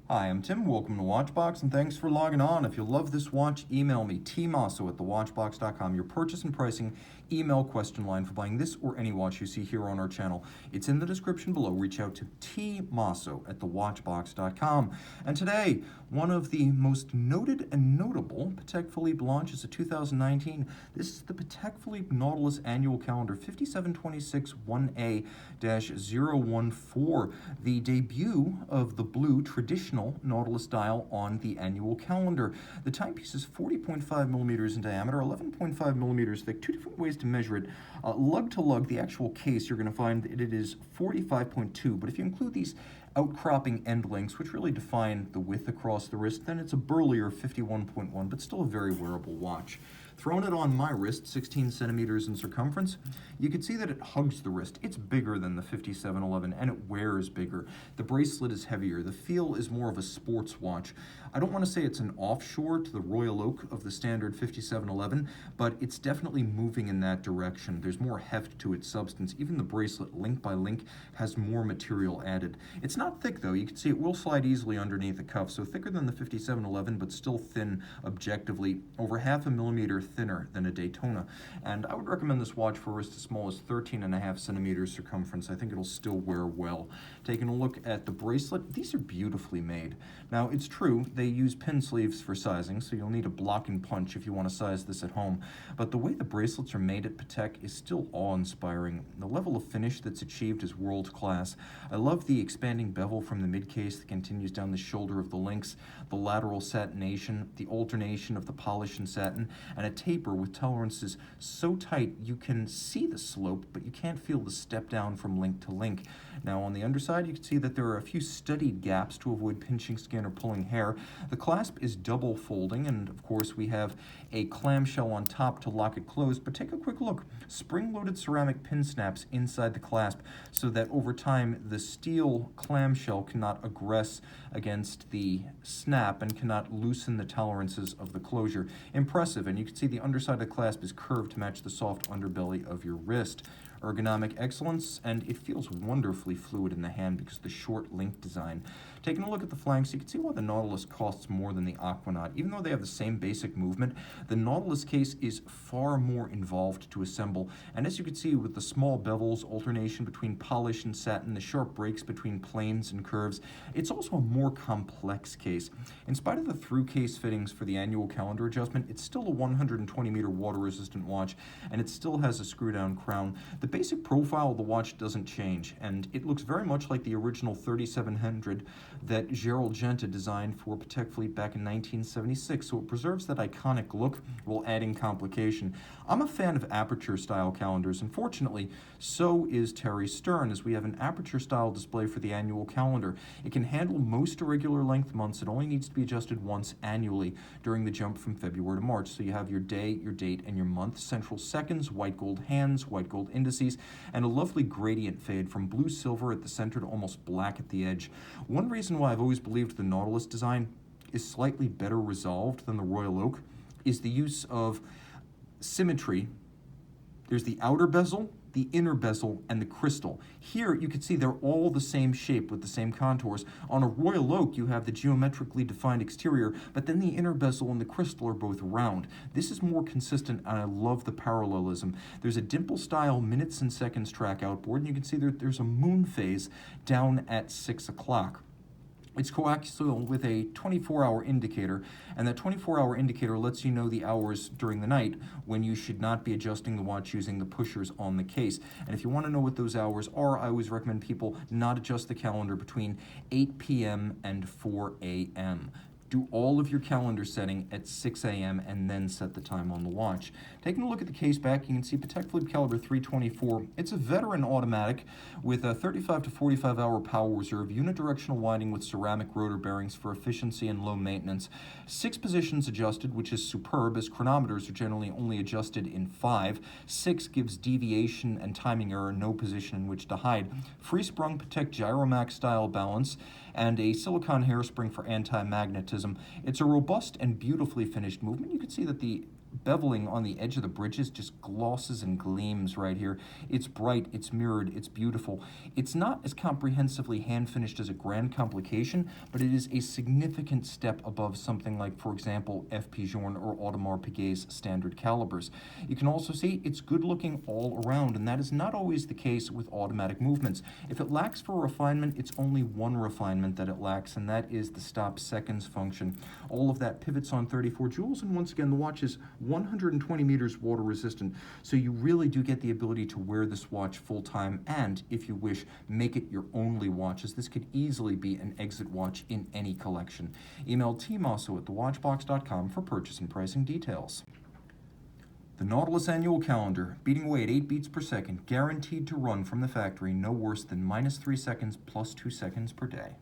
Hi, I'm Tim. Welcome to Watchbox, and thanks for logging on. If you love this watch, email me, tmosso at thewatchbox.com, your purchase and pricing email question line for buying this or any watch you see here on our channel. It's in the description below. Reach out to tmosso at thewatchbox.com. And today, one of the most noted and notable Patek Philippe launches of 2019. This is the Patek Philippe Nautilus Annual Calendar 5726 1A-014, the debut of the blue traditional Nautilus dial on the annual calendar. The timepiece is 40.5 millimeters in diameter, 11.5 millimeters thick. Two different ways to measure it. Lug to lug, the actual case, you're going to find that it is 45.2, but if you include these outcropping end links, which really define the width across the wrist, then it's a burlier 51.1, but still a very wearable watch. Throwing it on my wrist, 16 centimeters in circumference, you can see that it hugs the wrist. It's bigger than the 5711, and it wears bigger. The bracelet is heavier. The feel is more of a sports watch. I don't want to say it's an offshore to the Royal Oak of the standard 5711, but it's definitely moving in that direction. There's more heft to its substance. Even the bracelet, link by link, has more material added. It's not thick, though. You can see it will slide easily underneath the cuff, so thicker than the 5711, but still thin objectively, over half a millimeter thinner than a Daytona. And I would recommend this watch for a wrist as small as 13.5 centimeters circumference. I think it'll still wear well. Taking a look at the bracelet, these are beautifully made. Now, it's true, they use pin sleeves for sizing, so you'll need a block and punch if you want to size this at home. But the way the bracelets are made at Patek is still awe-inspiring. The level of finish that's achieved is world-class. I love the expanding bevel from the mid-case that continues down the shoulder of the links, the lateral satination, the alternation of the polish and satin, and a taper with tolerances so tight you can see the slope, but you can't feel the step down from link to link. Now on the underside, you can see that there are a few studied gaps to avoid pinching skin or pulling hair. The clasp is double folding, and of course we have a clamshell on top to lock it closed, but take a quick look. Spring-loaded ceramic pin snaps inside the clasp so that over time the steel clamshell cannot aggress against the snap and cannot loosen the tolerances of the closure. Impressive, and you can see the underside of the clasp is curved to match the soft underbelly of your wrist. Ergonomic excellence, and it feels wonderfully fluid in the hand because of the short link design. Taking a look at the flanks, you can see why the Nautilus costs more than the Aquanaut. Even though they have the same basic movement, the Nautilus case is far more involved to assemble, and as you can see with the small bevels, alternation between polish and satin, the sharp breaks between planes and curves, it's also a more complex case. In spite of the through case fittings for the annual calendar adjustment, it's still a 120-meter water-resistant watch, and it still has a screw-down crown. The basic profile of the watch doesn't change, and it looks very much like the original 3700 that Gerald Genta designed for Patek Philippe back in 1976, so it preserves that iconic look while adding complication. I'm a fan of aperture-style calendars, and fortunately, so is Terry Stern, as we have an aperture-style display for the annual calendar. It can handle most irregular length months. It only needs to be adjusted once annually during the jump from February to March, so you have your day, your date, and your month, central seconds, white gold hands, white gold indices, and a lovely gradient fade from blue-silver at the center to almost black at the edge. One reason why I've always believed the Nautilus design is slightly better resolved than the Royal Oak is the use of symmetry. There's the outer bezel, the inner bezel, and the crystal. Here you can see they're all the same shape with the same contours. On a Royal Oak you have the geometrically defined exterior, but then the inner bezel and the crystal are both round. This is more consistent, and I love the parallelism. There's a dimple style minutes and seconds track outboard, and you can see there's a Moonphase down at 6 o'clock. It's coaxial with a 24-hour indicator, and that 24-hour indicator lets you know the hours during the night when you should not be adjusting the watch using the pushers on the case. And if you want to know what those hours are, I always recommend people not adjust the calendar between 8 p.m. and 4 a.m. Do all of your calendar setting at 6 a.m. and then set the time on the watch. Taking a look at the case back, you can see Patek Philippe caliber 324. It's a veteran automatic with a 35 to 45 hour power reserve, unidirectional winding with ceramic rotor bearings for efficiency and low maintenance. 6 positions adjusted, which is superb, as chronometers are generally only adjusted in 5. 6 gives deviation and timing error, no position in which to hide. Free-sprung Patek Gyromax style balance, and a silicone hairspring for anti-magnetism. It's a robust and beautifully finished movement. You can see that the beveling on the edge of the bridges just glosses and gleams right here. It's bright, it's mirrored, it's beautiful. It's not as comprehensively hand-finished as a Grand Complication, but it is a significant step above something like, for example, F. Pigeon or Audemars Piguet's standard calibers. You can also see it's good-looking all around, and that is not always the case with automatic movements. If it lacks for refinement, it's only one refinement that it lacks, and that is the stop seconds function. All of that pivots on 34 jewels, and once again, the watch is 120 meters water resistant, so you really do get the ability to wear this watch full time and, if you wish, make it your only watch, as this could easily be an exit watch in any collection. Email tmosso@thewatchbox.com for purchase and pricing details. The Nautilus annual calendar, beating away at 8 beats per second, guaranteed to run from the factory no worse than -3 seconds plus 2 seconds per day.